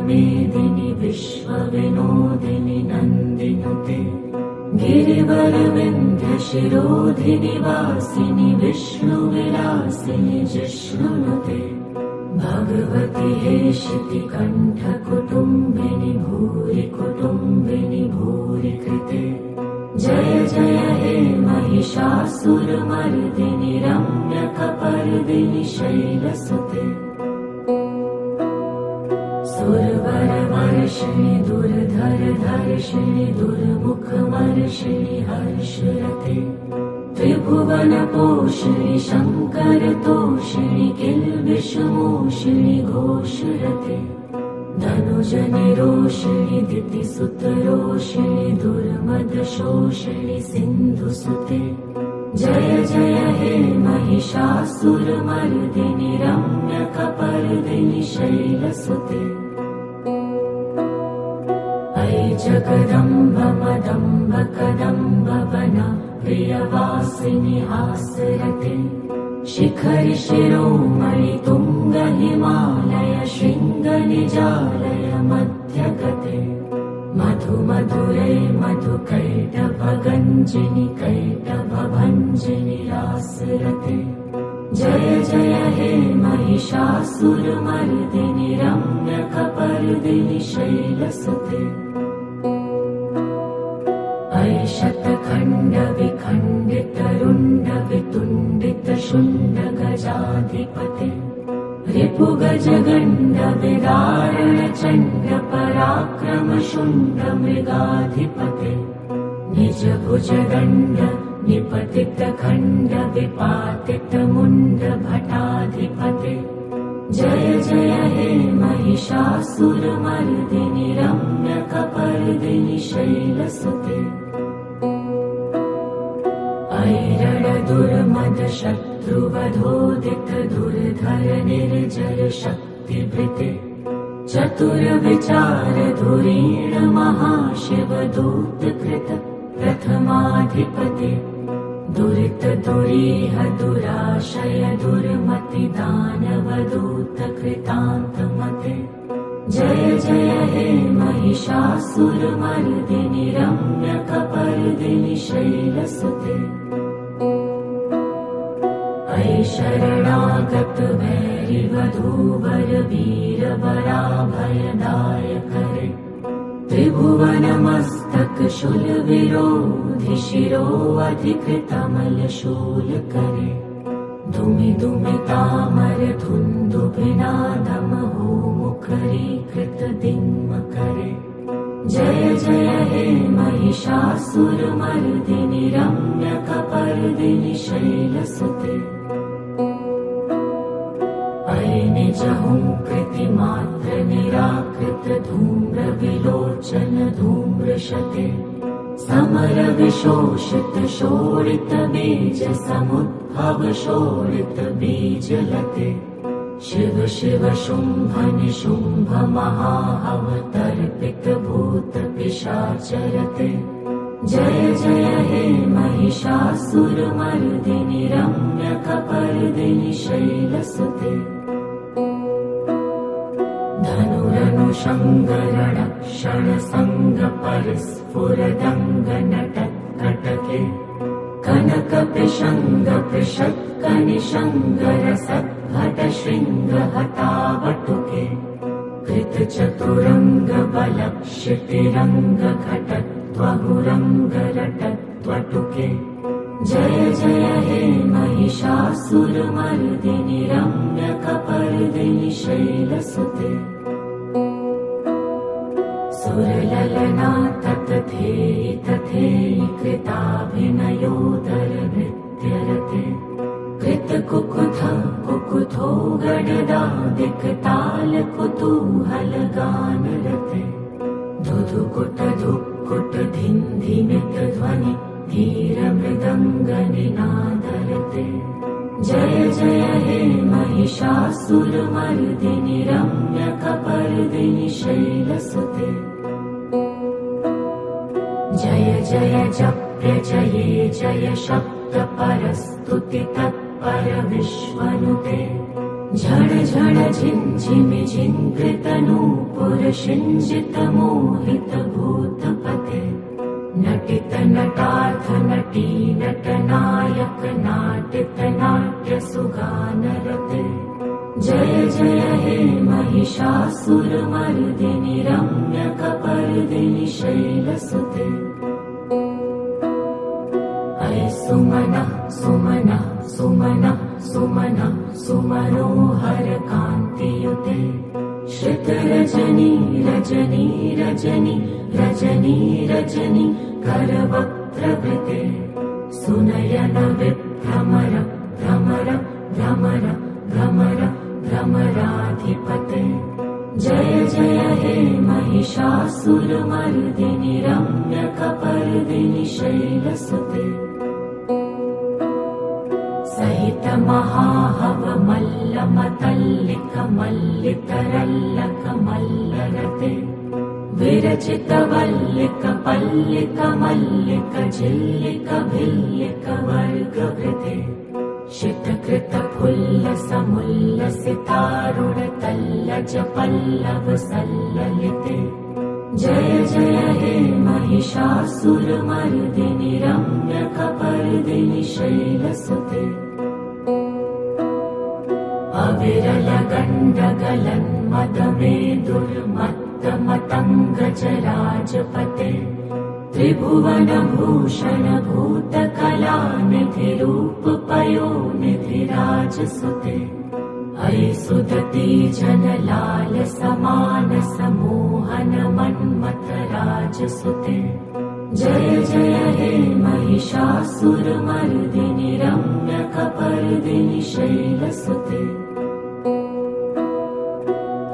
मेदिनि विश्वविनोदिनि नन्दिनुते गिरिवरविन्ध्यशिरोधिनि वासिनि विष्णुविलासिनि जिष्णुनुते भगवति हेशिति कण्ठकुटुम्बिनि भूरि कुटुम्बिनि भूरि कृते जय जय हे महिषासुरमर्दिनि रम्यकपर्दिनि शैलसुते सुरवरवर्षिणि दुर्धरधर्षिणि दुर्मुखमर्षिणि हर्षरते त्रिभुवनपोषिणि शङ्करतोषिणि किल्बिषमोषिणि घोषरते धनुजनिरोषिणि दितिसुतरोषिणि दुर्मदशोषिणि सिन्धुसुते जय जय हे महिषासुरमर्दिनि रम्यकपर्दिनि शैलसुते अयि जगदम्ब मदम्ब कदम्ब वना प्रियवासिनि हासरते शिखरि शिरोमणि तुङ्ग हिमालय शृङ्ग निजालय मध्यगते मधु मधुरे मधुकैटभगञ्जिनि कैटभभञ्जिनि रासरते जय जय हे महिषासुरमर्दिनि रम्यकपर्दिनि शैलसुते अयि शतखण्ड विखण्डित रुण्ड वितुण्डित शुण्ड गजाधिपते रिपुगजगण्ड विदारण चण्ड पराक्रम शुण्ड मृगाधिपते निज भुजदण्ड निपतित खण्ड विपातित मुण्ड भटाधिपते जय जय हे महिषासुरमर्दिनि रम्यकपर्दिनि शैलसुते ऐरणदुर्मद शत्रुवधोदित दुर्धर निर्जर शक्तिभृते चतुरविचार धुरीण महाशिवदूतकृत प्रथमाधिपते दुरित दुरीह दुराशय दुर्मति दानवदूत कृतान्तमते जय जय हे महिषासुरमर्दिनि रम्यकपर्दिनि शैलसुते अयि शरणागत भैरिवधूवर वीरवराभयदायकरे त्रिभुवनमस्तक शूलविरोधि शिरोऽधिकृतमलशूलकरे दुमि दुमितामर धुन्दुभिनादमहो मुखरीकृत दिङ्मकरे जय जय हे महिषासुरमर्दिनि रम्यकपर्दिनि शैलसुते अयि निजहुङ्कृतिमात्र निराकृत धूम्र विलोचन धूम्रशते समर विशोषित शोणित बीज समुद्भव शोणित बीजलते शिव शिव शुम्भ निशुम्भ महाहवतर्पित भूत पिशाचरते जय जय हे महिषासुरमर्दिनि रम्यकपर्दिनि शैलसुते धनुरनुषङ्गरणक्षण सङ्ग परिस्फुरदङ्ग नटत्कटके कनक पिशङ्ग पृषत्कनिशङ्ग रसद्भट शृङ्ग हतावटुके कृत चतुरङ्ग बलक्षितिरङ्ग घटत्वहुरङ्ग रटत्वटुके जय जय हे महिषासुरमर्दिनि रम्यकपर्दिनि शैलसुते सुरललना ततथेयि तथेयि कृताभिनयोदर नृत्यरते कृतकुकुथ कुकुथो गडदादिकताल कुतूहल गानरते धुधुकुट धुक्कुट धिन्धिमित ध्वनि धीर मृदङ्ग निनादरते जय जय हे महिषासुरमर्दिनि रम्यकपर्दिनि शैलसुते जय जय जप्य जये जय शब्द परस्तुति तत्पर विश्वनुते झड झड झिंझिमि झिंकृतनूपुर शिंजित मोहित भूतपते नटित नटार्थ नटी नटनायक नाटित नाट्य सुगानरते जय जय हे महिषासुरमर्दिनि रम्यकपर्दिनि शैलसुते अय सुमनः सुमनः सुमनः सुमनः सुमनोहर कान्तियुते श्रितरजनी रजनी रजनी रजनी रजनी करवक्त्रवृते सुनयन विभ्रमर भ्रमर भ्रमर भ्रमर भ्रमराधिपते जय जय हे महिषासुरमर्दिनि रम्यकपर्दिनि शैलसुते सहित महाहव मल्ल मतल्लिक मल्लितरल्लक मल्लरते विरचित वल्लिक पल्लिक मल्लिक झिल्लिक भिल्लिक वर्गवृते शितकृत फुल्ल समुल्ल सितारुण तल्लज पल्लव सल्ललिते जय जय हे महिषासुरमर्दिनि रम्यकपर्दिनि शैलसुते अविरल गण्डगलन् मदमेदुर्मत्तमतङ्गजराजपते त्रिभुवनभूषण भूतकलानिधिरूपपयोनिधि राजसुते अयि सुदती जनलाल समान समोहन मन्मथ राजसुते जय जय हे महिषासुरमर्दिनि रम्यकपर्दिनि शैलसुते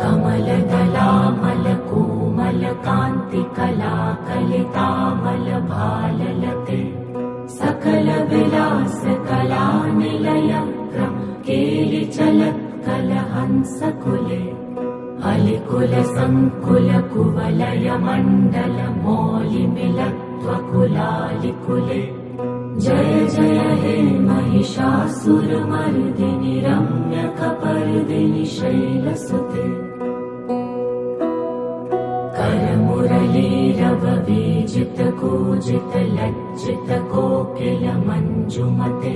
कमलदलामल कोमल कान्ति कला कलितामल भाललते सकल विलास कला निलय क्रम केलि चलत् कलहंसकुले अलिकुल संकुल कुवलय मण्डल मौलि मिलत्वकुलालिकुले जय जय हे महिषासुरमर्दिनि रम्यकपर्दिनि शैलसुते करमुरलीरव वीजित कूजित लज्जित कोकिल मञ्जुमते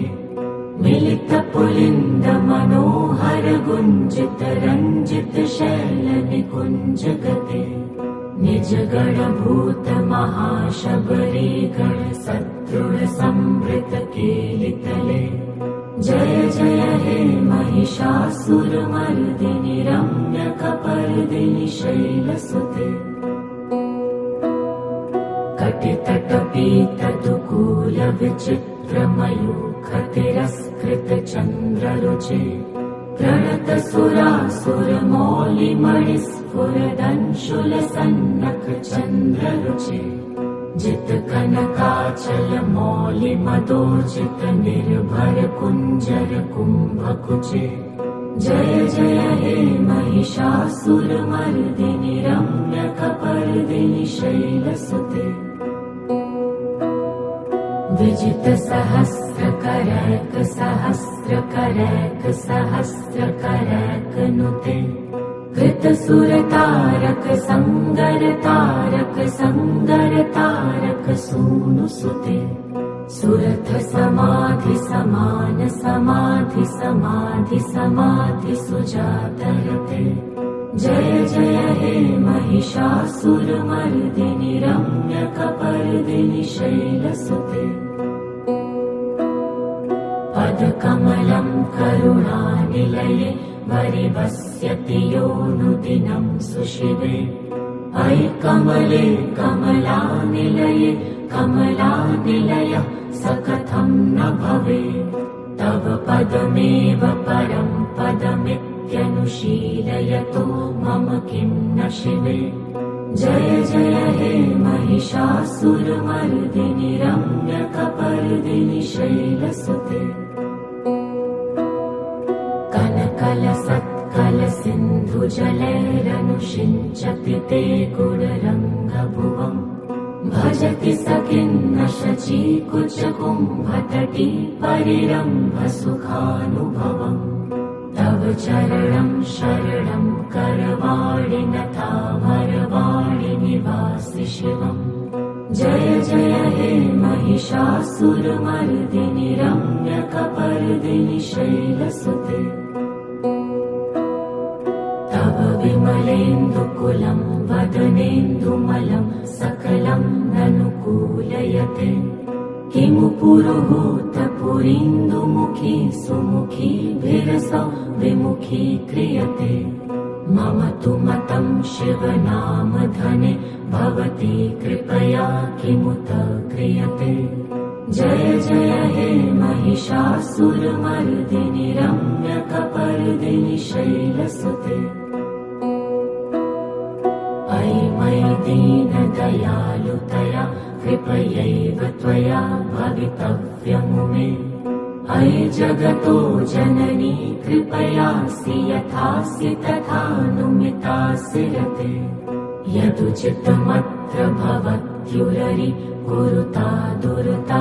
मिलित पुलिन्द मनोहर गुञ्जित रञ्जित शैल निकुञ्ज गते निज गण भूत महाशबरी गण सदृढ संवृत केलितले जय जय हे महिषासुरमर्दिनि रम्यकपर्दिनि शैलसुते कटितटपीतदुकूल विचित्र मयूख तिरस्कृत चन्द्ररुचे प्रणत सुरासुर मौलि मणिस्फुरदंशुल सन्नख चन्द्ररुचे जित कनकाचल मौलि मदोर्जित निर्भर कुञ्जर कुम्भकुचे जय जय हे महिषासुरमर्दिनि रम्यकपर्दिनि शैलसुते विजित सहस्र करैक सहस्र करैक सहस्र करैक नुते कृत सुर तारक संगर तारक संगर तारक सूनु सुते सुरथ समाधि समान समाधि समाधि समाधि सुजातरते जय जय हे महिषासुरमर्दिनि रम्यकपर्दिनि शैलसुते पदकमलं करुणानिलये वरिवस्यति योऽनुदिनं सुशिवे अयि कमले कमलानिलये कमलानिलय स कथं न भवेत् तव पदमेव परं पदमित्यनुशीलयतो मम किं न शिवे जय जय हे महिषासुरमर्दिनि रम्यकपर्दिनि शैलसुते कनकलसत्कल सिन्धुजलैरनुषिञ्चति ते गुणरङ्गभुवम् भजति सखिन्न शचीकुचकुम्भतटी परिरम्भ सुखानुभवम् तव चरणं शरणं करवाणि नताभरवाणि निवासि शिवम् जय जय हे महिषासुरमर्दिनि रम्यकपर्दिनि शैलसुते तव विमलेन्दुकुलं वदनेन्दुमलं सकलं ननुकूलयते किमु पुरुहूतपुरीन्दुमुखी सुमुखी भिरसौ विमुखी क्रियते मम तु मतं शिवनामधने भवती कृपया किमुत क्रियते जय जय हे महिषासुरमर्दिनि रम्यकपर्दिनि शैलसुते अयि मयि दीनदयालुतया कृपयैव त्वया भवितव्यमुमे अयि जगतो जननी कृपयासि यथासि तथानुमितासि रते यदुचितमत्र भवत्युररि कुरुता दुर्तापमपाकुरुते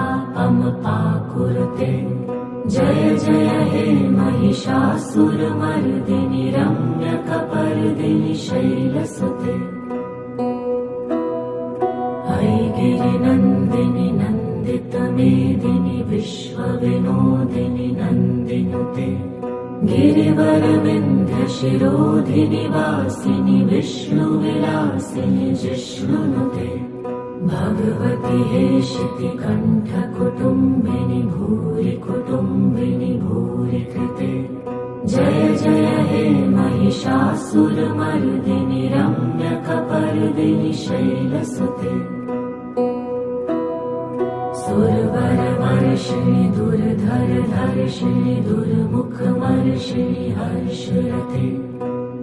जय जय हे महिषासुरमर्दिनि रम्यकपर्दिनि शैलसुते अयि गिरिनन्दिनि नन्दितमेदिनि विश्वविनोदिनि नन्दिनुते गिरिवरविन्ध्यशिरोधिनि वासिनि विष्णुविलासिनि जिष्णुनुते भगवति हेशितिकण्ठकुटुम्बिनि भूरि कुटुम्बिनि भूरि कृते जय जय हे महिषासुरमर्दिनि रम्यकपर्दिनि शैलसुते सुरवरवर्षिणि दुर्धरधर्षिणि दुर्मुखमर्षिणि हर्षरते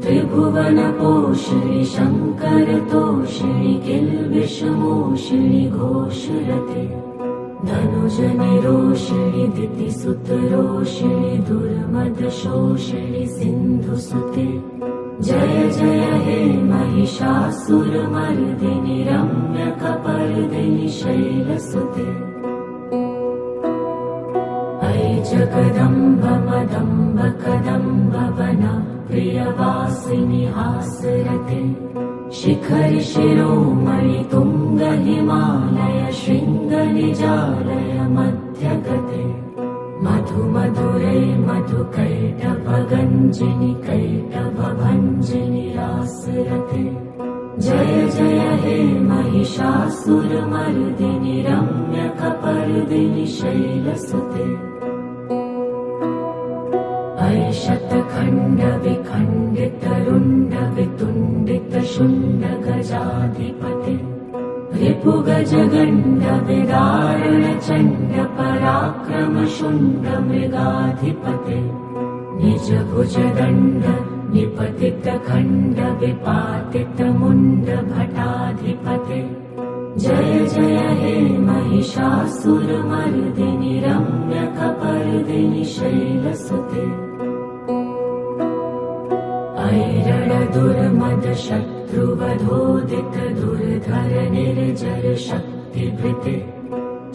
त्रिभुवनपोषिणि शङ्करतोषिणि किल्बिषमोषिणि घोषरते धनुजनिरोषिणि दितिसुतरोषिणि दुर्मदशोषिणि सिन्धुसुते जय जय हे महिषासुरमर्दिनि रम्यकपर्दिनि शैलसुते अयि जगदम्ब मदम्ब कदम्ब वना प्रियवासिनि हासरते शिखरि शिरोमणि तुङ्ग हिमालय शृङ्ग निजालय मध्यगते मधु मधुरे मधुकैटभगञ्जिनि कैटभभञ्जिनि रासरते जय जय हे महिषासुरमर्दिनि रम्यकपर्दिनि शैलसुते अयि शतखण्ड विखण्डित रुण्ड वितुण्डित शुण्ड गजाधिपते रिपुगजगण्ड विदारण चण्ड पराक्रम शुण्ड मृगाधिपते निज भुजदण्ड निपतित खण्ड विपातित मुण्ड भटाधिपते जय जय हे महिषासुरमर्दिनि रम्यकपर्दिनि शैलसुते ऐरणदुर्मद शत्रुवधोदित दुर्धर निर्जर शक्तिभृते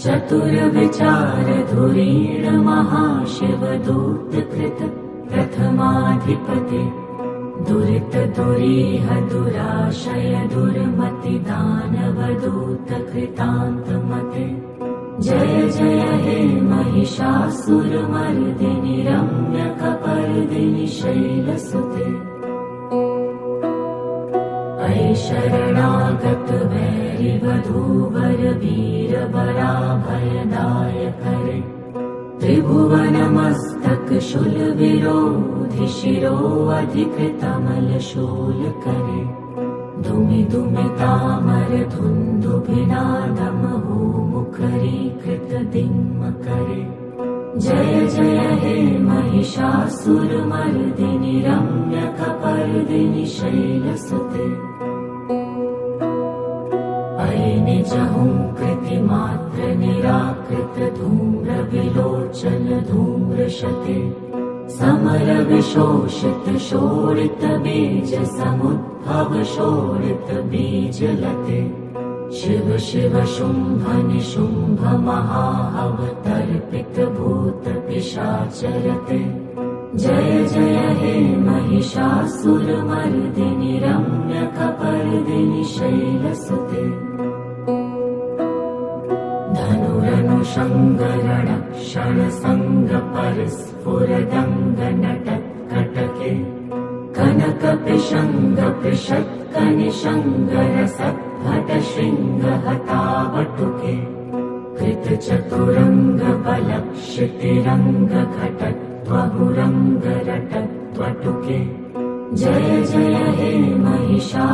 चतुरविचार धुरीण महाशिवदूतकृत प्रथमाधिपते दुरित दुरीह दुराशय दुर्मति दानवदूत कृतान्तमते जय जय हे महिषासुरमर्दिनि रम्यकपर्दिनि शैलसुते अयि शरणागत वैरिवधूवर वीरवराभयदायकरे त्रिभुवनमस्तक शूलविरोधि शिरोऽधिकृतमलशूलकरे दुमि दुमितामर धुन्दुभिनादमहो मुखरीकृत दिङ्मकरे जय जय हे महिषासुरमर्दिनि रम्यकपर्दिनि शैलसुते अयि निजहुङ्कृतिमात्र निराकृत धूम्र विलोचन धूम्रशते समर विशोषित शोणित बीज समुद्भव शोणित बीजलते शिव शिव शुम्भ निशुम्भ महाहवतर्पित भूत पिशाचरते जय जय हे महिषासुरमर्दिनि रम्यकपर्दिनि शैलसुते धनुरनुषङ्गरणक्षणसङ्गपरिस्फुरदङ्गनटत्कटके कनकपिशङ्गपृषत्कनिशङ्गरसद्भटशृङ्गहतावटुके कृतचतुरङ्गबलक्षितिरङ्गघटत्वहुरङ्गरटत्वटुके जय जय हे महिषासुरमर्दिनि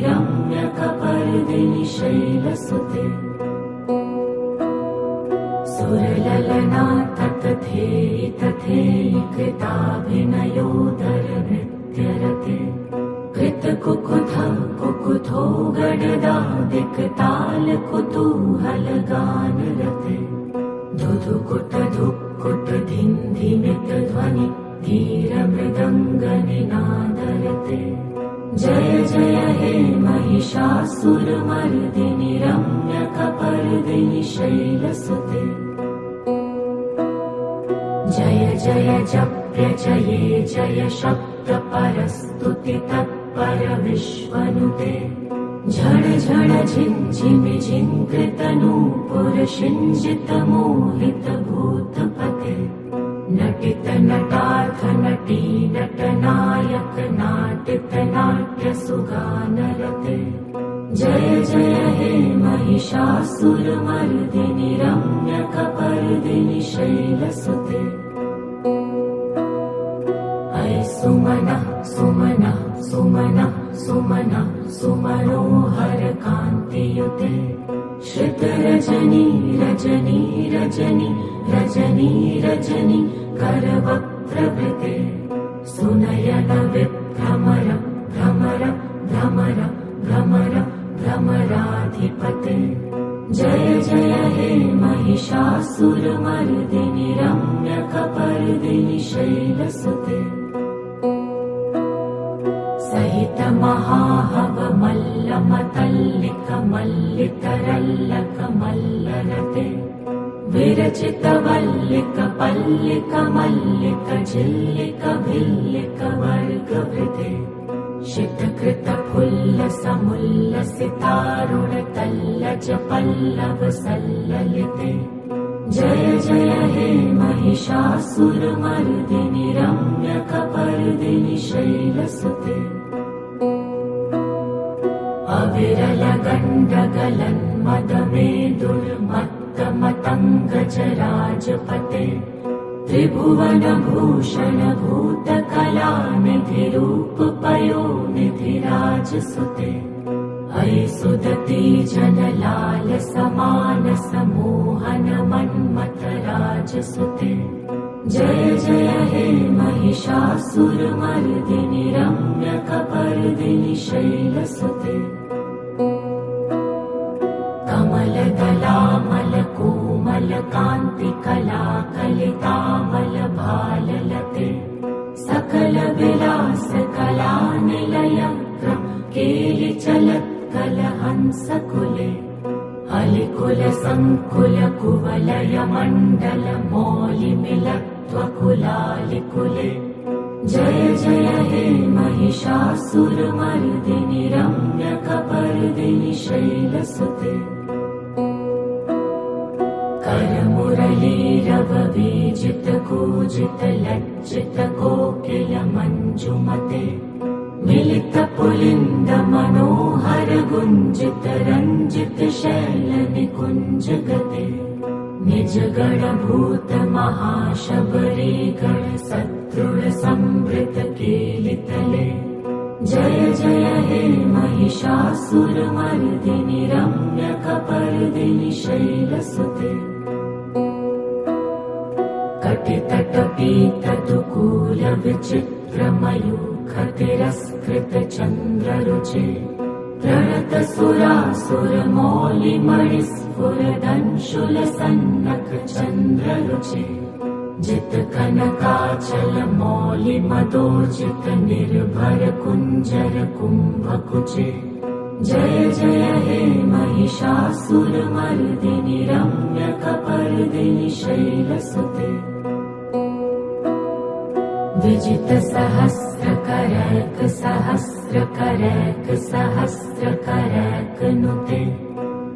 रम्यकपर्दिनि शैलसुते सुरललना तथेयि तथेयि कृताभिनयोदरनृत्यरते कृतकुकुथ कुकुथो गडदादिक्तालकुतूहलगानरते धुधुकुट धुक्कुट धिन्धिमितध्वनि धीरमृदङ्गनिनादरते जय जय हे महिषासुरमर्दिनि रम्यकपर्दिनि शैलसुते जय जय जप्य जये जय शब्दपरस्तुति तत्पर विश्वनुते झण झण झिञ्झिमि झिङ्कृतनूपुरशिञ्जित मोहित भूतपते नटित नटार्थ नटी नटनायक नाटित नाट्य सुगानरते जय जय हे महिषासुरमर्दिनि रम्यकपर्दिनि शैलसुते ऐ सुमनः सुमनः सुमनः सुमनः सुमनोहर कान्तियुते श्रितरजनी रजनी रजनी रजनी रजनी करवक्त्रवृते सुनयन विभ्रमर भ्रमर भ्रमर भ्रमर भ्रमराधिपते जय जय हे महिषासुरमर्दिनि रम्यकपर्दिनि शैलसुते सहित महाहवमल्लमतल्लिकमल्लितरल्लकमल्लरते विरचितवल्लिकपल्लिकमल्लिक झिल्लिकभिल्लिकवर्गवृते शितकृतफुल्लसमुल्लसितारुणतल्लज पल्लवसल्ललिते जय जय हे महिषासुरमर्दिनि रम्यकपर्दिनि शैलसुते अविरलगण्डगलन्मदमेदुर्मत्तमतङ्गजराजपते त्रिभुवनभूषण भूतकलानिधिरूपपयोनिधिराजसुते ऐ सुदती जनलालसमानसमोहन मन्मथराजसुते जय जय हे महिषासुरमर्दिनि रम्यकपर्दिनि शैलसुते कमलदलामलकोमलकान्तिकलाकलितामलभाललते सकलविलासकलानिलयक्रम केलिचलत्कलहंसकुले अलिकुलसङ्कुलकुवलयमण्डलमौलिमिलत्वकुलालिकुले जय जय हे महिषासुरमर्दिनि रम्यकपर्दिनि शैलसुते करमुरलीरववीजित कूजित लज्जित कोकिल मञ्जुमते मिलित पुलिन्द मनोहर गुञ्जित रञ्जित शैल निकुञ्ज गते निज गणभूत महाशबरी गण सदृढ संवृत कीलितले जय जय हे महिषासुरमर्दिनि रम्यकपर्दिनि शैलसुते कटितटपीतदुकूल विचित्रमयूखतिरस्कृत चन्द्ररुचे प्रणत सुरासुरमौलिमणिस्फुरदंशुलसन्नक चन्द्ररुचे जित कनकाचल मौलि मदोर्जित निर्भर कुंजर कुंभकुचे जय जय हे महिषासुरमर्दिनि रम्यकपर्दिनि शैलसुते सहस्रकरैकनुते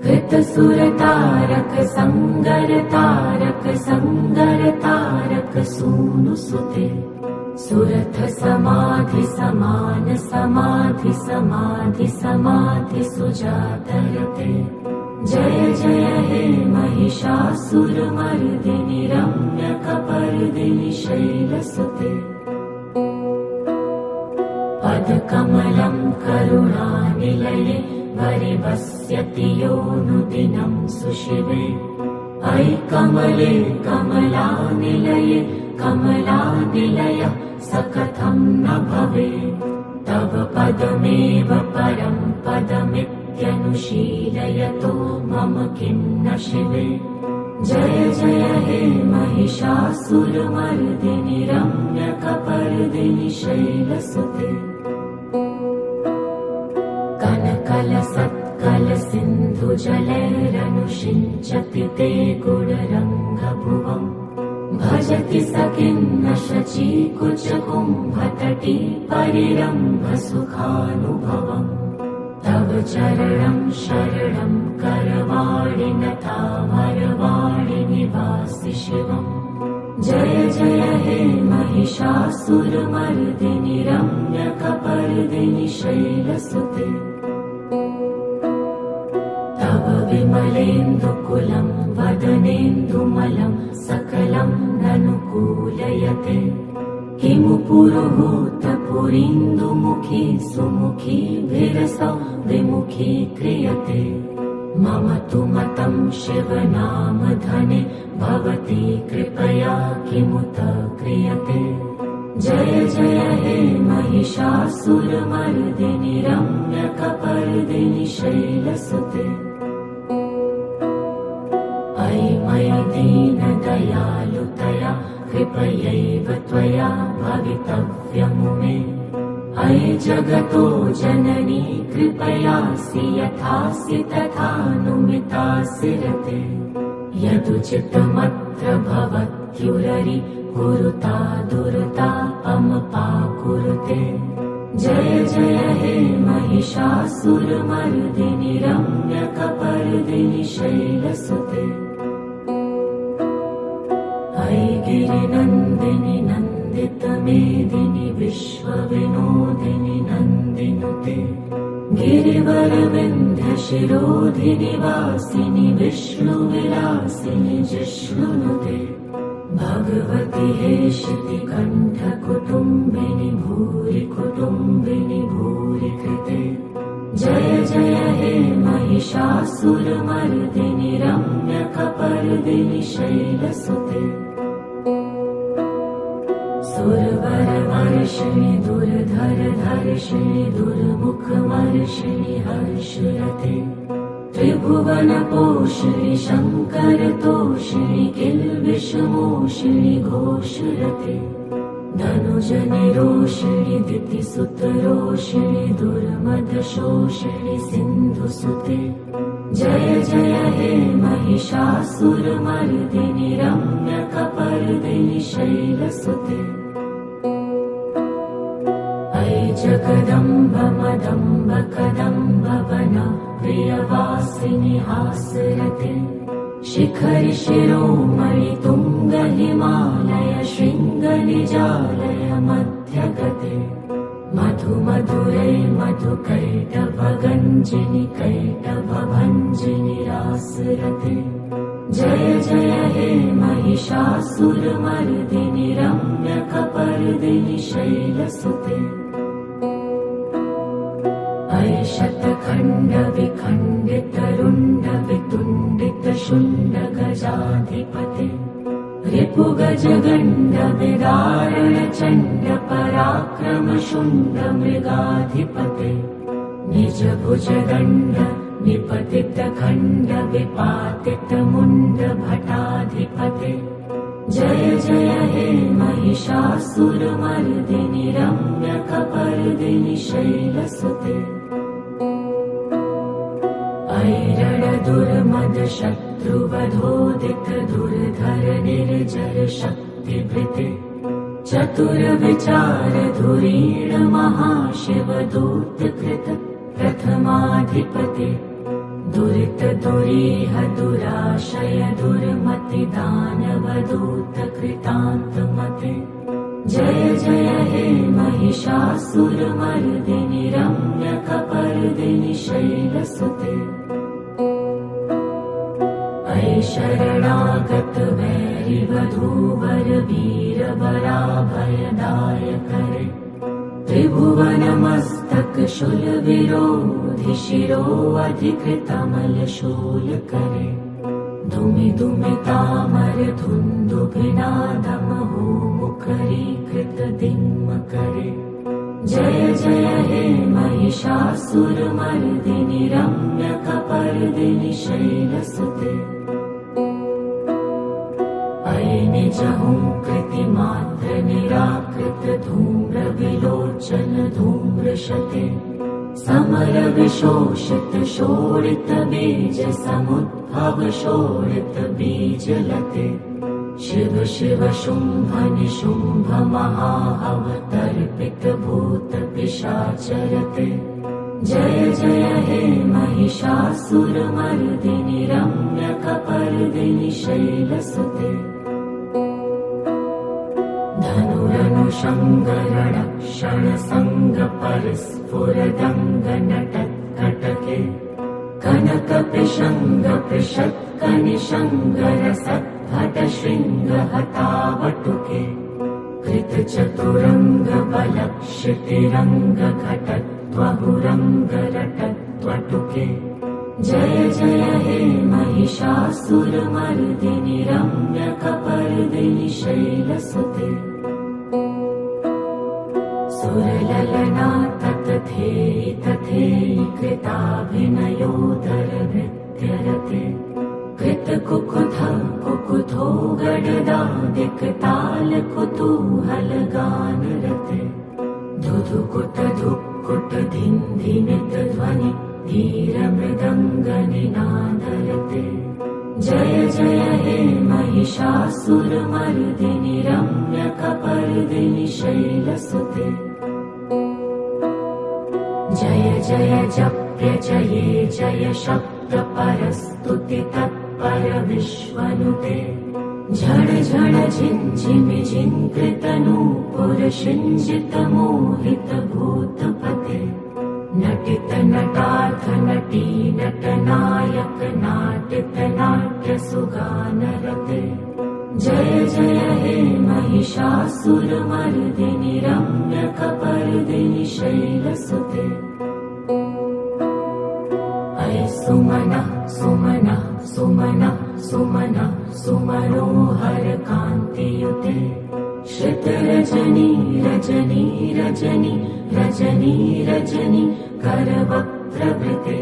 कृतसुरतारक संगरतारक सूनुसुते सुरथ समाधि समान समाधि सुजातरते जय जय हे महिषासुरमर्दिनि रम्यकपर्दिनि शैलसुते पदकमलं करुणानिलये वरिवस्यति योऽनुदिनं सुशिवे अयि कमले कमलानिलये कमलानिलयः स कथं न भवेत् तव पदमेव परं पदमित्यनुशीलयतो मम किं न शिवे जय जय हे महिषासुरमर्दिनि रम्यकपर्दिनि शैलसुते कनकलसत्कलसिन्धुजलैरनुषिञ्चति ते गुणरङ्गभुवम् भजति स किन्न शचीकुचकुम्भतटी परिरम्भसुखानुभवम् तव चरणं शरणं करवाणि नतामरवाणि निवासि शिवम् जय जय हे महिषासुरमर्दिनि रम्यकपर्दिनि शैलसुते तव विमलेन्दुकुलं वदनेन्दुमलं सकलं ननुकूलयते किमु पुरुहूतपुरीन्दुमुखी सुमुखी विरसौ विमुखी क्रियते मम तु मतं शिवनामधने भवती कृपया किमुत क्रियते जय जय हे महिषासुरमर्दिनि रम्यकपर्दिनि शैलसुते अयि मयि दीनदयालुतया कृपयैव त्वया भवितव्यमुमे अयि जगतो जननी कृपयासि यथासि तथानुमितासि रते यदुचितमत्र भवत्युररि कुरुता दुरता अमपाकुरुते जय जय हे महिषासुरमर्दिनि रम्यकपर्दिनि शैलसुते अयि गिरिनन्दिनि नन्दितमेदिनि विश्वविनोदिनि नन्दिनुते गिरिवरविन्ध्यशिरोधिनि वासिनि विष्णुविलासिनि जिष्णुनुते भगवति हेशितिकण्ठकुटुम्बिनि भूरि कुटुम्बिनि भूरि कृते जय जय हे महिषासुरमर्दिनि रम्यकपर्दिनि शैलसुते सुरवरवर्षिणि दुर्धरधर्षिणि दुर्मुखवर्षिणि हर्षरते त्रिभुवनपोषिणि शङ्करतोषिणि किल्बिषमोषिणि घोषरते धनुजनिरोषिणि दितिसुतरोषिणि दुर्मदशोषिणि सिन्धुसुते जय जय हे महिषासुरमर्दिनि रम्यकपर्दिनि शैलसुते अयि जगदम्ब मदम्ब कदम्ब वन प्रियवासिनि हासरते शिखरि शिरोमणि तुङ्ग हिमालय शृङ्ग निजालय मध्यगते मधु मधुरै मधुकैटभगञ्जिनि कैटभभञ्जिनि रासरते जय जय हे महिषासुरमर्दिनि रम्यकपर्दिनि शैलसुते अयि शतखण्ड विखण्डित रुण्ड वितुण्डित शुण्ड गजाधिपते रिपुगज गण्ड विदारण चण्ड पराक्रम शुण्ड मृगाधिपते निज भुज दण्ड निपतित खण्ड विपातित मुण्ड भटाधिपते जय जय हे महिषासुरमर्दिनि रम्यकपर्दिनि शैलसुते अयि रणदुर्मद शत्रुवधोदित दुर्धर निर्जर शक्तिभृते चतुर्विचार धुरीण महाशिवदूतकृत प्रथमाधिपते दुरित दुरीह दुराशय दुर्मति दानवदूत कृतान्तमते जय जय हे महिषासुरमर्दिनि रम्यकपर्दिनि शैलसुते ऐ शरणागत वैरिवधूवर वीरवराभयदायकरे त्रिभुवनमस्तक शूलविरोधि शिरोऽधिकृतमलशूलकरे दुमि दुमितामर धुन्दुभिनादमहो मुखरीकृत दिङ्मकरे जय जय हे महिषासुरमर्दिनि रम्यकपर्दिनि शैलसुते ऐ निजहुङ्कृतिमात्र निराकृत धूम्रविलोचन धूम्रशते समर विशोषित शोणित बीज समुद्भव शोणित बीजलते शिव शिव शुम्भ निशुम्भ महाहवतर्पित भूत पिशाचरते जय जय हे महिषासुरमर्दिनि रम्यकपर्दिनि शैलसुते धनुरनुषङ्गरणक्षण सङ्ग परस्फुरदङ्ग नटत्कटके कनक पिशङ्ग पृषत्कनिशङ्ग रसद्भट शृङ्ग हतावटुके कृतचतुरङ्ग बलक्षितिरङ्ग घटत्वहुरङ्ग रटत्वटुके जय जय हे महिषासुरमर्दिनि रम्यकपर्दिनि शैलसुते सुरललना ततथेयि तथेयि कृताभिनयोदर नृत्यरते कृतकुकुथ कुकुथो गडदादिकताल कुतूहल गानरते धुधुकुट धुक्कुट धिन्धिमित ध्वनि धीर मृदङ्ग निनादरते जय जय हे महिषासुरमर्दिनि रम्यकपर्दिनि शैलसुते जय जय जप्य जये जय शब्द परस्तुति तत्पर विश्वनुते झड झड झिञ्झिमि झिङ्कृतनूपुर शिञ्जित मोहित भूतपते नटित नटार्थ नटी नटनायक नाटित नाट्य सुगानरते जय जय हे महिषासुरमर्दिनि रम्यकपर्दिनि शैलसुते ऐ सुमनः सुमनः सुमनः सुमनः सुमनोहर कान्तियुते श्रितरजनी रजनी रजनी रजनी रजनी करवक्त्रवृते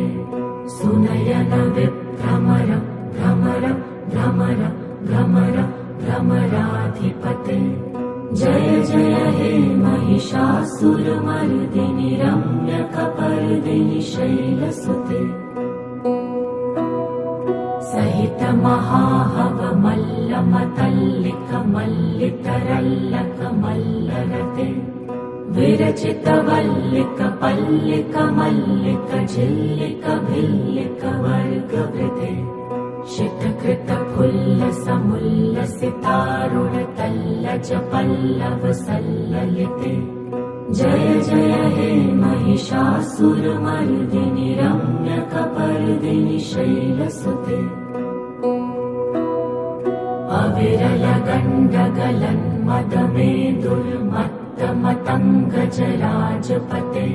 सुनयन विभ्रमर भ्रमर भ्रमर भ्रमर भ्रमराधिपते जय जय हे महिषासुरमर्दिनि रम्यकपर्दिनि शैलसुते सहित महाहव मल्ल मतल्लिक मल्लितरल्लक मल्लरते विरचित वल्लिक पल्लिक मल्लिक झिल्लिक भिल्लिक वर्गवृते शितकृत फुल्ल समुल्लसितारुण तल्लज पल्लव सल्ललिते जय जय हे महिषासुरमर्दिनि रम्यकपर्दिनि शैलसुते अविरल गण्डगलन् मदमेदुर्मत्तमतङ्गजराजपते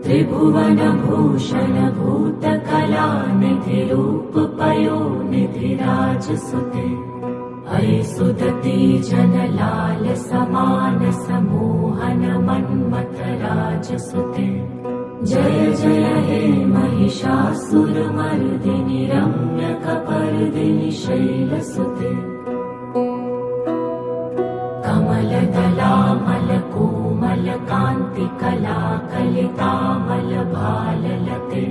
त्रिभुवनभूषण भूतकलानिधि रूपपयोनिधि राजसुते ऐ सुदती जनलाल समान समोहन मन्मथ राजसुते जय जय हे महिषासुरमर्दिनि रम्यकपर्दिनि शैलसुते कमलदलामल कोमल कान्ति कला कलितामल भाललते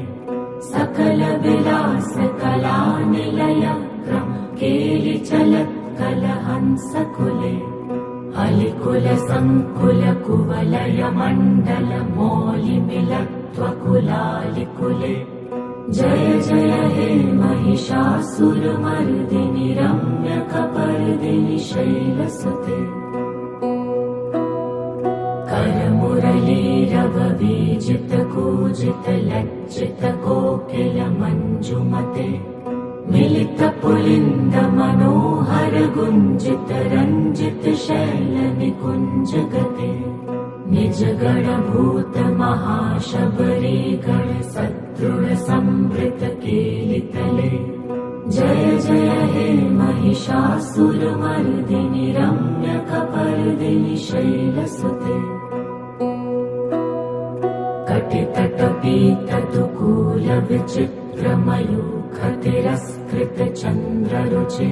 सकल विलास कला निलय क्रम केलि चलत् कलहंस कुले अलिकुल संकुलकुवलय मण्डल मौलिमिलत्वकुलालिकुले जय जय हे महिषासुरमर्दिनि रम्यकपर्दिनि शैलसुते करमुरलीरववीजितकूजितलज्जितकोकिल मञ्जुमते मिलितपुलिन्द मनोहर गुञ्जित रञ्जित शैल निकुञ्जगते निज गणभूत महाशबरी गण सदृढ संवृत कीलितले जय जय हे महिषासुरमर्दिनि रम्यकपर्दिनि शैलसुते कटितटपीतदुकूल विचित्रमयूखतिरस्कृत चन्द्ररुचे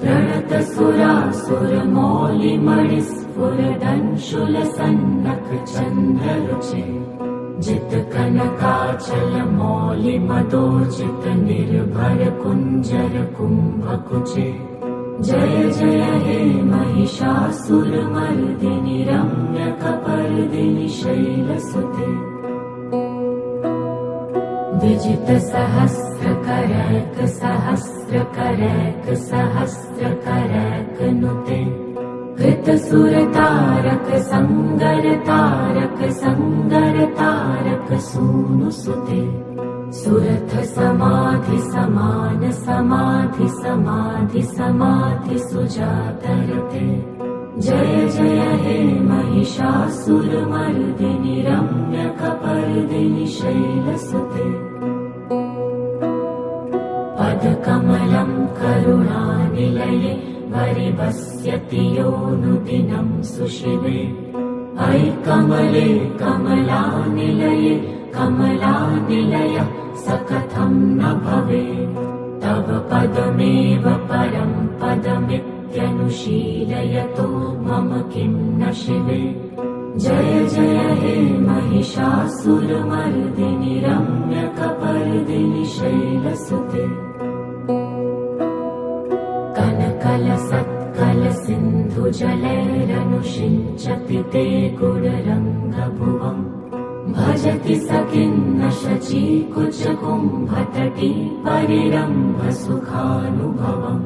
प्रणत सुरासुरमौलिमणिस्फुरदंशुल सन्नक चन्द्ररुचे जित कनकाचल मौलि मदोचित निर्भर कुंजर कुंभकुचे जय जय हे महिषासुरमर्दिनि रम्यकपर्दिनि शैलसुते विजित सहस्रकरैक सहस्रकरैक सहस्रकरैक नुते कृत सुरतारक संगर तारक सूनुसुते सुरथ समाधि समान समाधि समाधि समाधि सुजातरते जय जय हे महिषासुरमर्दिनि रम्यकपर्दिनि शैलसुते पदकमलं करुणानिलये वरिवस्यति योऽनुदिनं सुशिवे अयि कमले कमलानिलये कमलानिलय स कथं न भवेत् तव पदमेव परं पदमित्यनुशीलयतो मम किं न शिवे जय जय हे महिषासुरमर्दिनि रम्यकपर्दिनि शैलसुते कनकलसत्कल सिन्धुजलैरनुषिञ्चति ते गुणरङ्गभुवम् भजति सखिन्न शचीकुचकुम्भतटी परिरम्भ सुखानुभवम्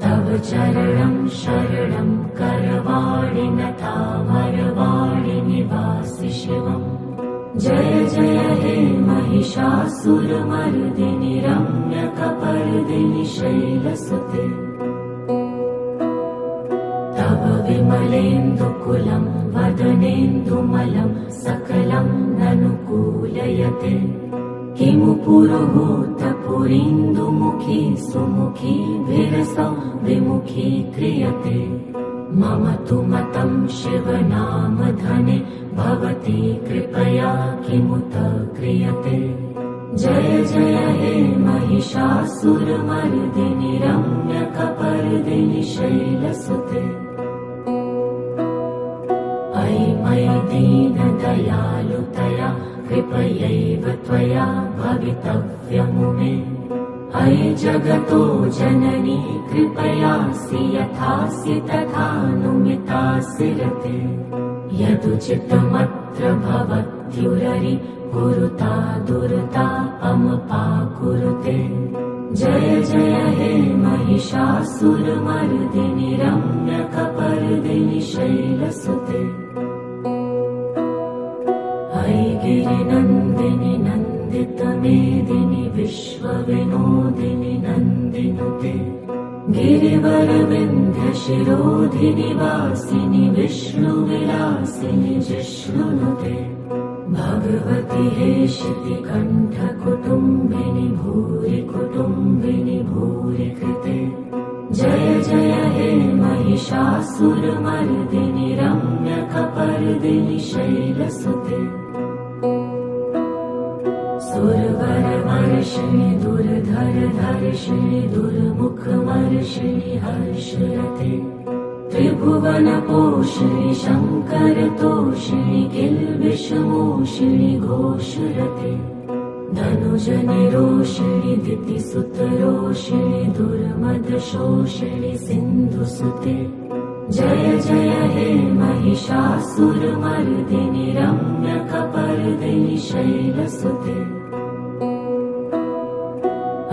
तव चरणं शरणं करवाणि नतामरवाणि निवासि शिवम् जय जय हे महिषासुरमर्दिनि रम्यकपर्दिनि शैलसुते तव विमलेन्दुकुलं वदनेन्दुमलं सकलं ननुकूलयते किमु पुरुहूतपुरीन्दुमुखी सुमुखी विरसौ विमुखी क्रियते मम तु मतं शिवनामधने भवती कृपया किमुत क्रियते जय जय हे महिषासुरमर्दिनि रम्यकपर्दिनि शैलसुते अयि मयि दीनदयालुतया कृपयैव त्वया भवितव्यमुमे अयि जगतो जननी कृपयासि यथासि तथानुमितासि रते यदुचितमत्र भवत्युररि कुरुता दुर्ता अमपाकुरुते जय जय हे महिषासुरमर्दिनि रम्यकपर्दिनि शैलसुते अयि गिरिनन्दिनि नन्दितमेदिनि विश्वविनोदिनि नन्दिनुते गिरिवरविन्ध्यशिरोधिनि वासिनि विष्णुविलासिनि जिष्णुनुते भगवति हेशिति कण्ठकुटुम्बिनि भूरि कुटुम्बिनि भूरि कृते जय जय हे महिषासुरमर्दिनि रम्यकपर्दिनि शैलसुते सुरवरवर्षिणि दुर्धरधर्षिणि दुर्मुखवर्षिणि हर्षरते त्रिभुवनपोषिणि शङ्करतोषिणि किल्बिषमोषिणि घोषरते धनुजनिरोषिणि दितिसुतरोषिणि दुर्मदशोषिणि सिन्धुसुते जय जय हे महिषासुरमर्दिनि रम्यकपर्दिनि शैलसुते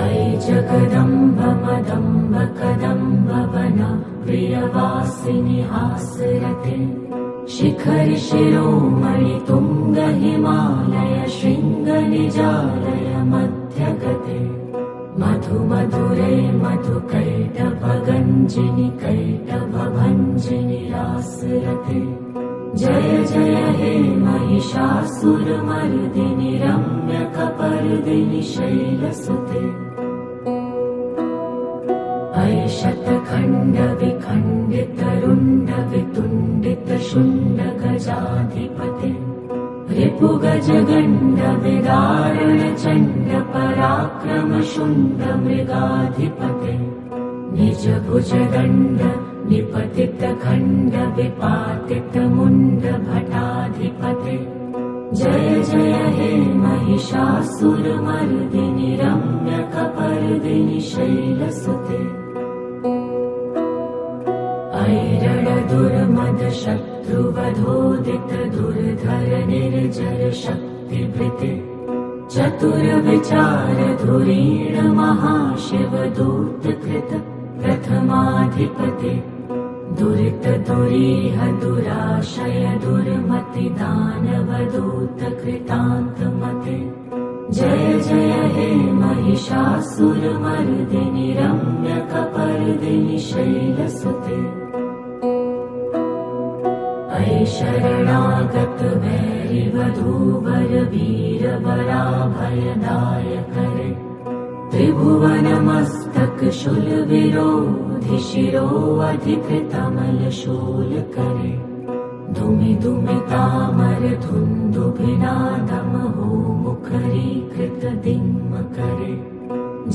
अयि जगदम्ब मदम्ब कदम्ब वन प्रियवासिनि हासरते शिखरि शिरोमणि तुङ्ग हिमालय शृङ्ग निजालय मध्यगते मधु मधुरे मधुकैटभगञ्जिनि कैटभभञ्जिनि रासरते जय जय हे महिषासुरमर्दिनि रम्यकपर्दिनि शैलसुते अयि शतखण्ड विखण्डित रुण्ड वितुण्डित शुण्ड गजाधिपते रिपु गज गण्ड विदारण चण्ड पराक्रम शुण्ड मृगाधिपते निज भुज दण्ड निपतित खण्ड विपातित मुण्ड भटाधिपते जय जय हे महिषासुरमर्दिनि रम्यकपर्दिनि शैलसुते ऐरणदुर्मद शत्रुवधोदित दुर्धर निर्जर शक्तिभृते चतुरविचार धुरीण महाशिव दूतकृत प्रथमाधिपते दुरित दुरीह दुराशय दुर्मति दानवदूत कृतान्तमते जय जय हे महिषासुरमर्दिनि रम्यकपर्दिनि शैलसुते अयि शरणागत वैरिवधूवर वीरवराभयदायकरे त्रिभुवनमस्तक शूलविरोधि शिरोऽधिकृतमल शूलकरे दुमि दुमितामर धुन्दुभिनादमहो मुखरीकृत दिङ्मकरे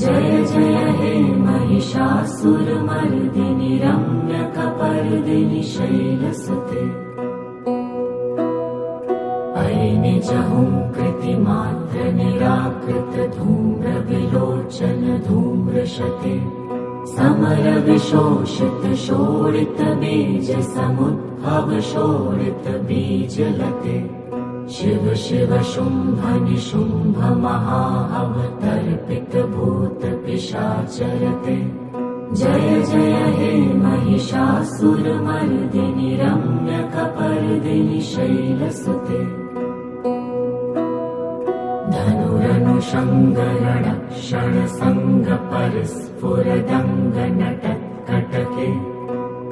जय जय हे महिषासुरमर्दिनि रम्यकपर्दिनि शैलसुते अयि निजहुङ्कृतिमात्र निराकृत धूम्र विलोचन धूम्रशते समर विशोषित शोणित बीज समुद्भव शोणित बीजलते शिव शिव शुम्भ निशुम्भ महाअवतर्पित भूत पिशाचरते जय जय हे महिषासुरमर्दिनि रम्यकपर्दिनि शैलसुते धनुरनुषङ्गरण क्षण सङ्ग परस्फुरदङ्ग नटत्कटके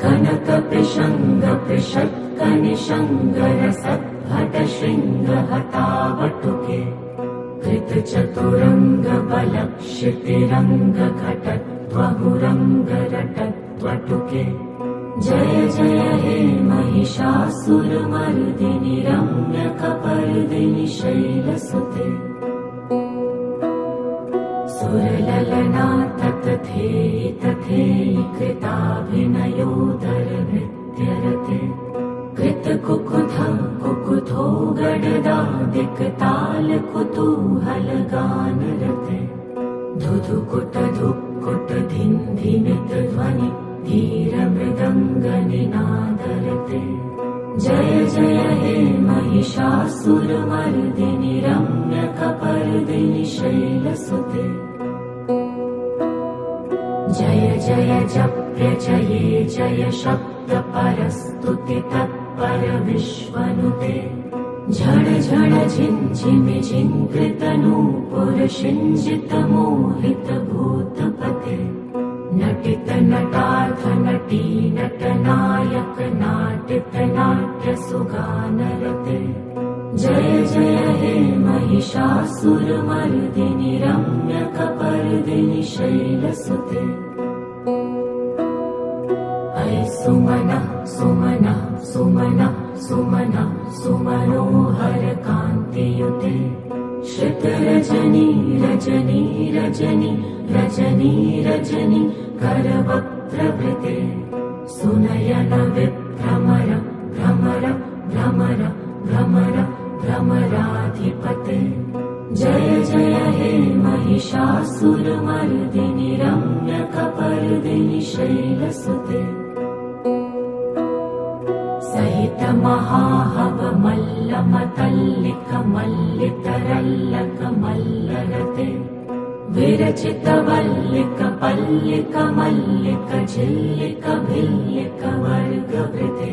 कनक पिशङ्ग पृषत्कनिशङ्ग रसद्भट शृङ्ग हतावटुके कृत चतुरङ्ग बलक्षितिरङ्ग घटत्वहुरङ्ग रटत्वटुके जय जय हे महिषासुरमर्दिनि रम्यकपर्दिनि शैलसुते सुरललना ततथेयि तथेयि कृताभिनयोदर नृत्यरते कृतकुकुथ कुकुथो गडदादिकताल कुतूहल गानरते धुधुकुट धुक्कुट धिन्धिमित ध्वनि धीर मृदङ्ग निनादरते जय जय हे महिषासुरमर्दिनि रम्यकपर्दिनि शैलसुते जय जय जप्य जये जय शब्द परस्तुति तत्पर विश्वनुते झण झण झिञ्झिमि झिङ्कृत नूपुर शिञ्जित मोहित भूतपते नटित नटार्थ नटी नटनायक नाटित नाट्य सुगानरते जय जय हे महिषासुरमर्दिनि रम्यकपर्दिनि शैलसुते अयि सुमनः सुमनः सुमनः सुमनः सुमनोहर कान्तियुते श्रित रजनी रजनी रजनी रजनी रजनी करवक्त्रवृते सुनयन विभ्रमर भ्रमर भ्रमर भ्रमर भ्रमराधिपते जय जय हे महिषासुरमर्दिनि रम्यकपर्दिनि शैलसुते महाहवमल्लमतल्लिकमल्लितरल्लकमल्लरते विरचितवल्लिकपल्लिकमल्लिकझिल्लिकभिल्लिकवर्गवृते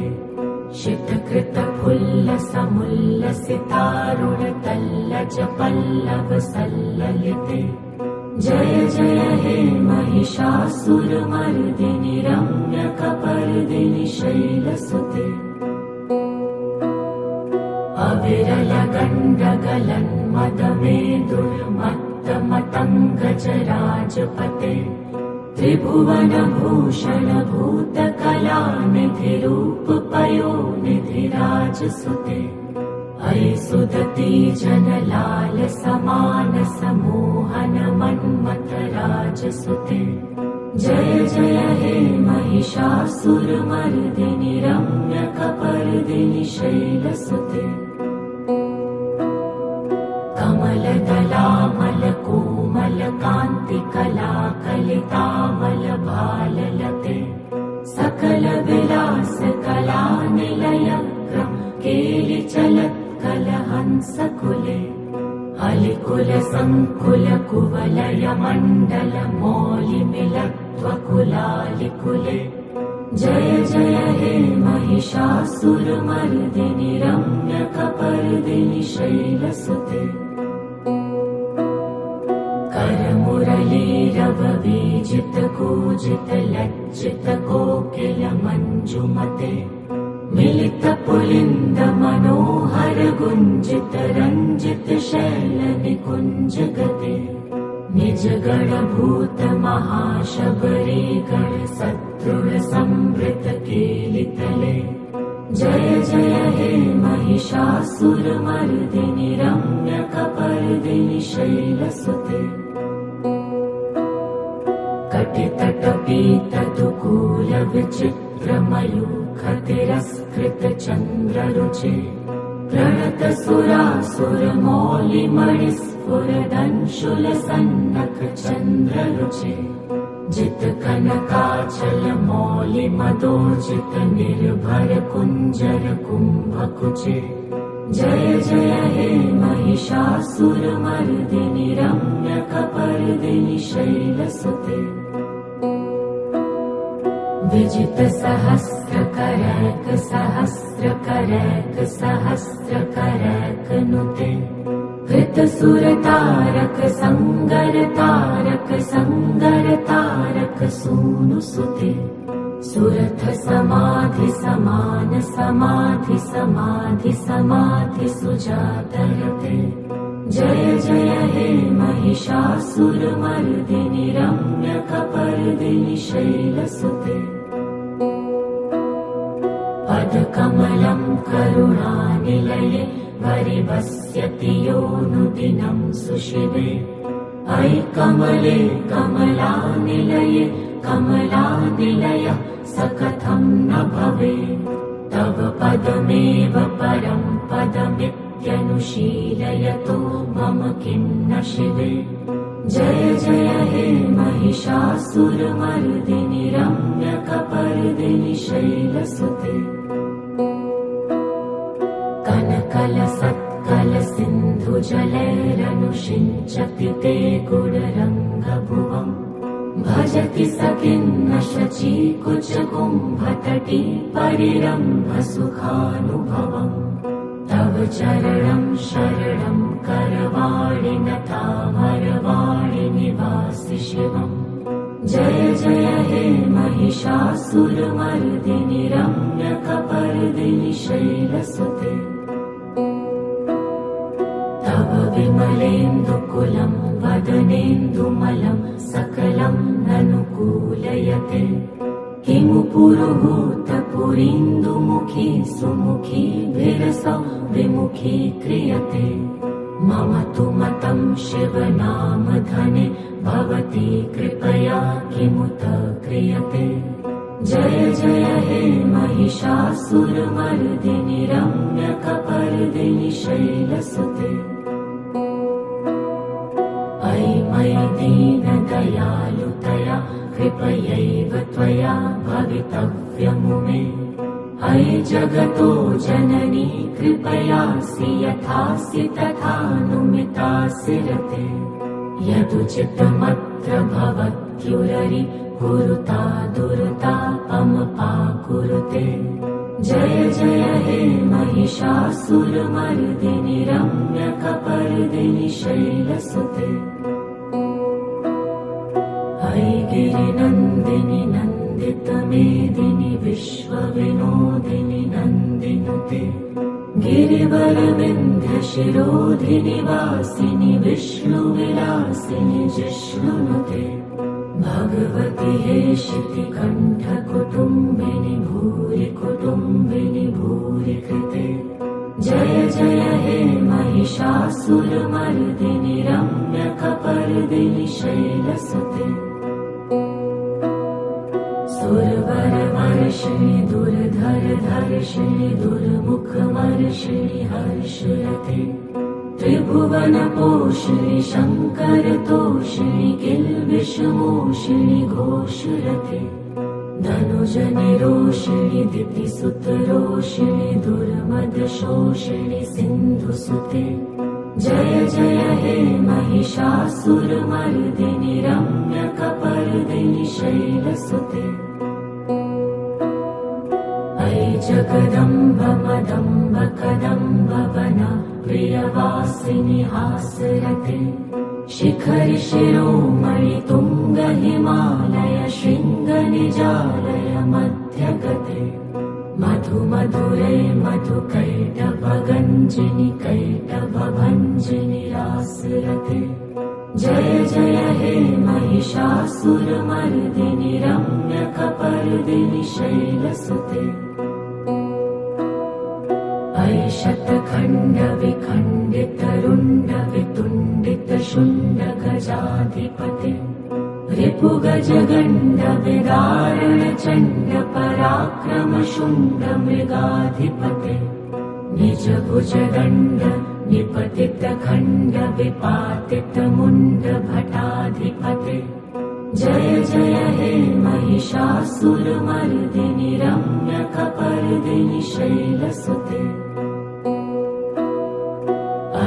शितकृतफुल्लसमुल्लसितारुणतल्लजपल्लवसल्ललिते जय जय हे महिषासुरमर्दिनि रम्यकपर्दिनि शैलसुते अविरलगण्डगलन्मदमेदुर्मत्तमतङ्गजराजपते त्रिभुवनभूषणभूतकलानिधिरूपपयोनिधिराजसुते अयि सुदती जनलालसमानसमोहन मन्मथराजसुते जय जय हे महिषासुरमर्दिनि रम्यकपर्दिनि शैलसुते कमलदलामलकोमलकान्तिकलाकलितामलभाललते सकलविलासकलानिलयक्रम केलिचलत्कलहंसकुले अलिकुलसङ्कुलकुवलयमण्डलमौलिमिलत्वकुलालिकुले जय जय हे महिषासुरमर्दिनि रम्यकपर्दिनि शैलसुते करमुरलीरववीजितकूजितलज्जितकोकिलमञ्जुमते मिलितपुलिन्दमनोहरगुञ्जितरञ्जितशैलनिकुञ्जगते निजगणभूतमहाशबरीगणसदृढसंवृतकेलितले जय जय हे महिषासुरमर्दिनि रम्यकपर्दिनि शैलसुते कटितटपीतदुकूलविचित्रमयूखतिरस्कृतचन्द्ररुचे प्रणतसुरासुरमौलिमणिस्फुरदंशुलसन्नखचन्द्ररुचे जितकनकाचलमौलिमदोर्जितनिर्भरकुञ्जरकुम्भकुचे जय जय हे महिषासुरमर्दिनि रम्यकपर्दिनि शैलसुते विजितसहस्रकरैकसहस्रकरैकसहस्रकरैकनुते कृतसुरतारकसङ्गरतारकसङ्गरतारकसूनुसुते सुरथसमाधिसमानसमाधिसमाधिसुजातरते जय जय हे महिषासुरमर्दिनि रम्यकपर्दिनि शैलसुते पदकमलं करुणानिलये वरिवस्यति योऽनुदिनं सुशिवे अयि कमले कमलानिलये कमलानिलयः स कथं न भवेत् तव पदमेव परं पदमित्यनुशीलयतो मम किं न शिवे जय जय हे महिषासुरमर्दिनि रम्यकपर्दिनि शैलसुते कनकलसत्कलसिन्धुजलैरनुषिञ्चति ते गुणरङ्गभुवम् भजति स किन्न शचीकुचकुम्भतटी परिरम्भसुखानुभवम् तव चरणं शरणं करवाणि नतामरवाणि निवासि शिवम् जय जय हे महिषासुरमर्दिनि रम्यकपर्दिनि शैलसुते तव विमलेन्दुकुलं वदनेन्दुमलं सकलं ननुकूलयते किमु पुरुहूतपुरीन्दुमुखी सुमुखी विरसौ विमुखी क्रियते मम तु मतं शिवनामधने भवती कृपया किमुत क्रियते जय जय हे महिषासुरमर्दिनि रम्यकपर्दिनि शैलसुते अयि मयि दीनदयालुतया कृपयैव त्वया भवितव्यमुमे अयि जगतो जननी कृपयासि यथासि तथानुमितासि रते यदुचितमत्र भवत्युररि कुरुता दुर्तापमपाकुरुते जय जय हे महिषासुरमर्दिनि रम्यकपर्दिनि शैलसुते अयि गिरिनन्दिनि नन्दितमेदिनि विश्वविनोदिनि नन्दिनुते गिरिवरविन्ध्यशिरोधिनि वासिनि विष्णुविलासिनि जिष्णुनुते भगवति हेशिति कण्ठकुटुम्बिनि भूरि कुटुम्बिनि भूरि कृते जय जय हे महिषासुरमर्दिनि रम्यकपर्दिनि शैलसुते सुरवरवर्षिणि दुर्धरधर्षिणि दुर्मुखमर्षिणि हर्षरते त्रिभुवनपोषिणि शङ्करतोषिणि किल्बिषमोषिणि घोषरते धनुजनिरोषिणि दितिसुतरोषिणि दुर्मदशोषिणि सिन्धुसुते जय जय हे महिषासुरमर्दिनि रम्यकपर्दिनि शैलसुते अयि जगदम्ब मदम्ब कदम्ब वन प्रियवासिनि हासरते शिखरि शिरोमणि तुङ्ग हिमालय शृङ्ग निजालय मध्यगते मधु मधुरे मधु कैटभगञ्जिनि कैटभभञ्जिनि रासरते जय जय हे महिषासुरमर्दिनि रम्यकपर्दिनि शैलसुते अयि शतखण्डविखण्डितरुण्डवितुण्डितशुण्ड गजाधिपते रिपुगजगण्ड विदारणचण्ड पराक्रम शुण्ड मृगाधिपते निजभुजदण्ड निपतित खण्ड विपातित मुण्ड भटाधिपते जय जय हे महिषासुरमर्दिनि रम्यकपर्दिनि शैलसुते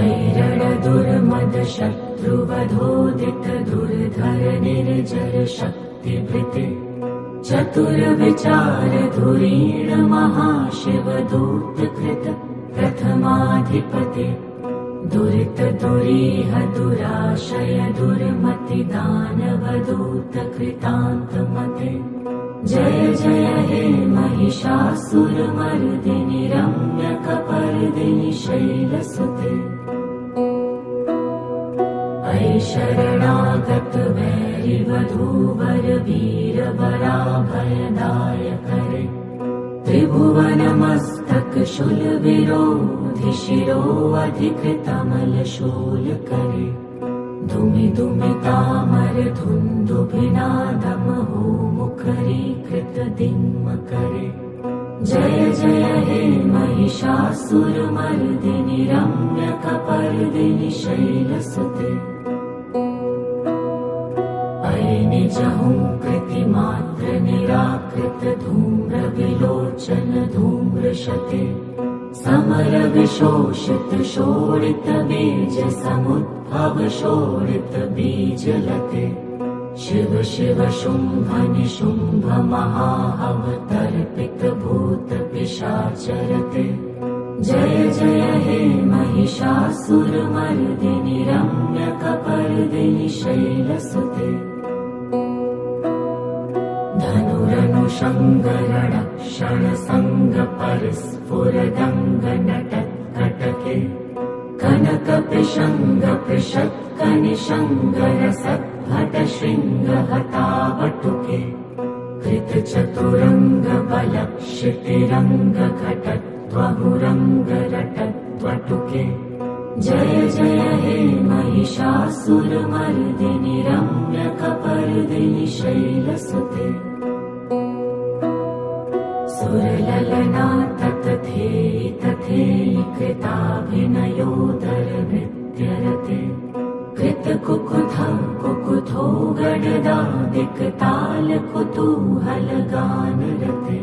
ऐरणदुर्मद शत्रुवधोदित दुर्धर निर्जर शक्तिभृते चतुरविचार धुरीण महाशिवदूतकृत प्रथमाधिपते दुरित दुरीह दुराशय दुर्मति दानवदूत कृतान्तमते जय जय हे महिषासुरमर्दिनि रम्यकपर्दिनि शैलसुते अयि शरणागत वैरिवधूवर वीरवराभयदायकरे त्रिभुवनमस्तक शूलविरोधि शिरोऽधिकृतमलशूलकरे दुमि दुमितामर धुन्दुभिनादमहो मुखरीकृत दिङ्मकरे जय जय हे महिषासुरमर्दिनि रम्यकपर्दिनि शैलसुते अयि निजहुङ्कृतिमात्र निराकृत धूम्रविलोचन धूम्रशते समर विशोषित शोणित बीज समुद्भव शोणित बीजलते शिव शिव शुम्भ निशुम्भ महाहवतर्पित भूत पिशाचरते जय जय हे महिषासुरमर्दिनि रम्यकपर्दिनि शैलसुते धनुरनुषङ्गरणक्षण सङ्ग परिस्फुरदङ्ग नटत्कटके कनकपिशङ्ग पृषत्कनिशङ्गरसद्भट शृङ्गहतावटुके कृतचतुरङ्ग बलक्षितिरङ्ग घटत्वहुरङ्ग रटत्वटुके जय जय हे महिषासुरमर्दिनि रम्यकपर्दिनि शैलसुते सुरललना ततथेयि तथेयि कृताभिनयोदर नृत्यरते कृतकुकुथं कुकुथो गडदादिक ताल कुतूहल गानरते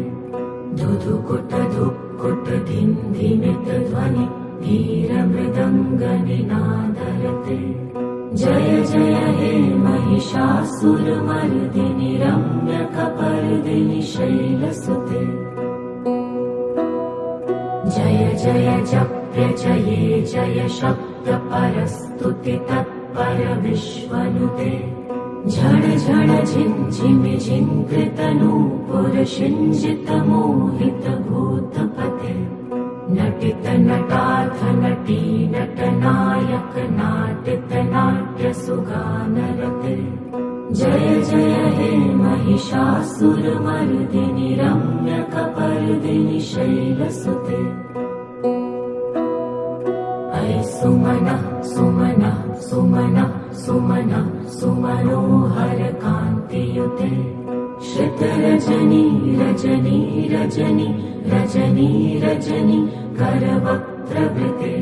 धुधुकुट धुक्कुट धिन्धिमित ध्वनि धीरमृदङ्गनिनादरते जय जय हे महिषासुरमर्दिनि रम्यकपर्दिनि शैलसुते जय जय जप्य जये जय शब्द परस्तुति तत्पर विश्वनुते झण झण झिञ्झिमि झिङ्कृत नूपुर शिञ्जित मोहित भूतपते नटित नटार्थ नटी नटनायक नाटित नाट्य सुगानरते जय जय हे महिषासुरमर्दिनि रम्यकपर्दिनि शैलसुते ऐ सुमनः सुमनः सुमनः सुमनः सुमनोहर कान्तियुते श्रित रजनी रजनी रजनी रजनी रजनी करवक्त्रवृते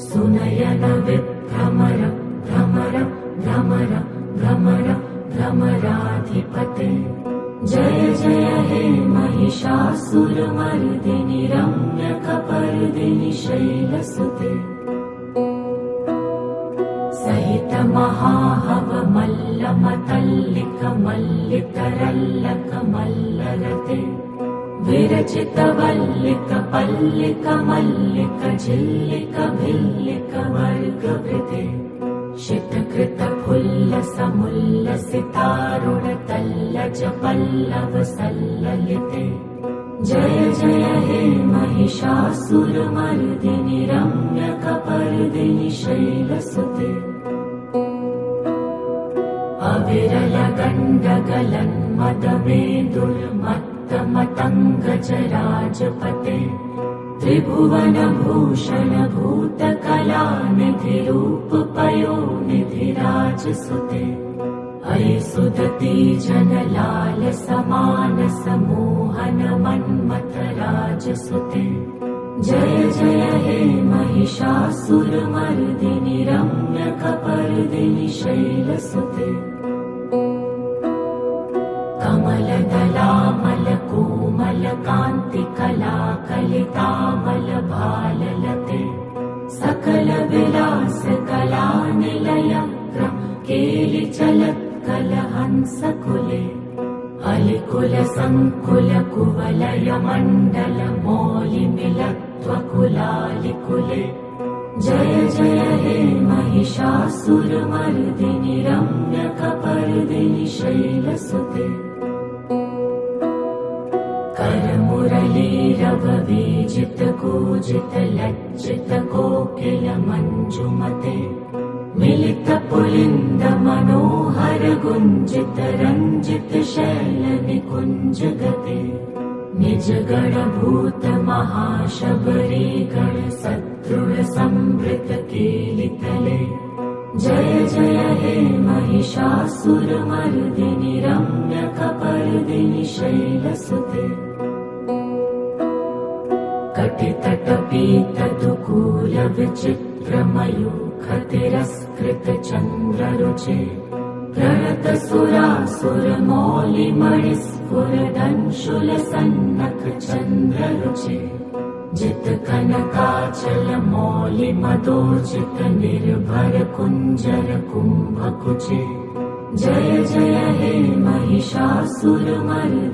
सुनयन विभ्रमर भ्रमर भ्रमर भ्रमर भ्रमराधिपते जय जय हे महिषासुरमर्दिनि रम्यकपर्दिनि शैलसुते सहित महाहव मल्ल मतल्लिक मल्लितरल्लक मल्लरते विरचित वल्लिक पल्लिक मल्लिक झिल्लिक भिल्लिक वर्गवृते शितकृत फुल्ल समुल्ल सितारुण तल्लज पल्लव सल्ललिते जय जय हे महिषासुरमर्दिनि रम्यकपर्दिनि शैलसुते अविरल गण्डगलन्मदमेदुर्मत्तमतङ्गजराजपते त्रिभुवनभूषण भूतकलानिधिरूपपयोनिधिराजसुते ऐ सुदती जनलाल समानस मोहन मन्मथ राजसुते जय जय हे महिषासुरमर्दिनि रम्यकपर्दिनि शैलसुते कमलदलामल कोमल कान्ति कला कलितामल भाललते सकल विलास कला निलय केलि चलत् कलहंसकुले अलिकुल संकुल कुवलय मण्डल मौलि मिलत्वकुलालिकुले जय जय हे महिषासुरमर्दिनि रम्यकपर्दिनि शैलसुते करमुरलीरव वीजित कूजित लज्जित कोकिल मञ्जुमते मिलित पुलिन्द मनोहर गुञ्जित रञ्जित शैल निकुञ्ज गते निज गण भूत महाशबरी गण सदृढ संवृत कीलितले जय जय हे महिषासुरमर्दिनि रम्यकपर्दिनि शैलसुते कटितटपीतदुकूल विचित्र मयूखतिरस्कृत चन्द्ररुचे प्रणत सुरासुर मौलि मणिस्फुरदंशुल सन्नख चन्द्ररुचे जित कनकाचल मौलि मदोर्जित निर्भर कुञ्जर कुम्भकुचे जय जय हे महिषासुरमर्दिनि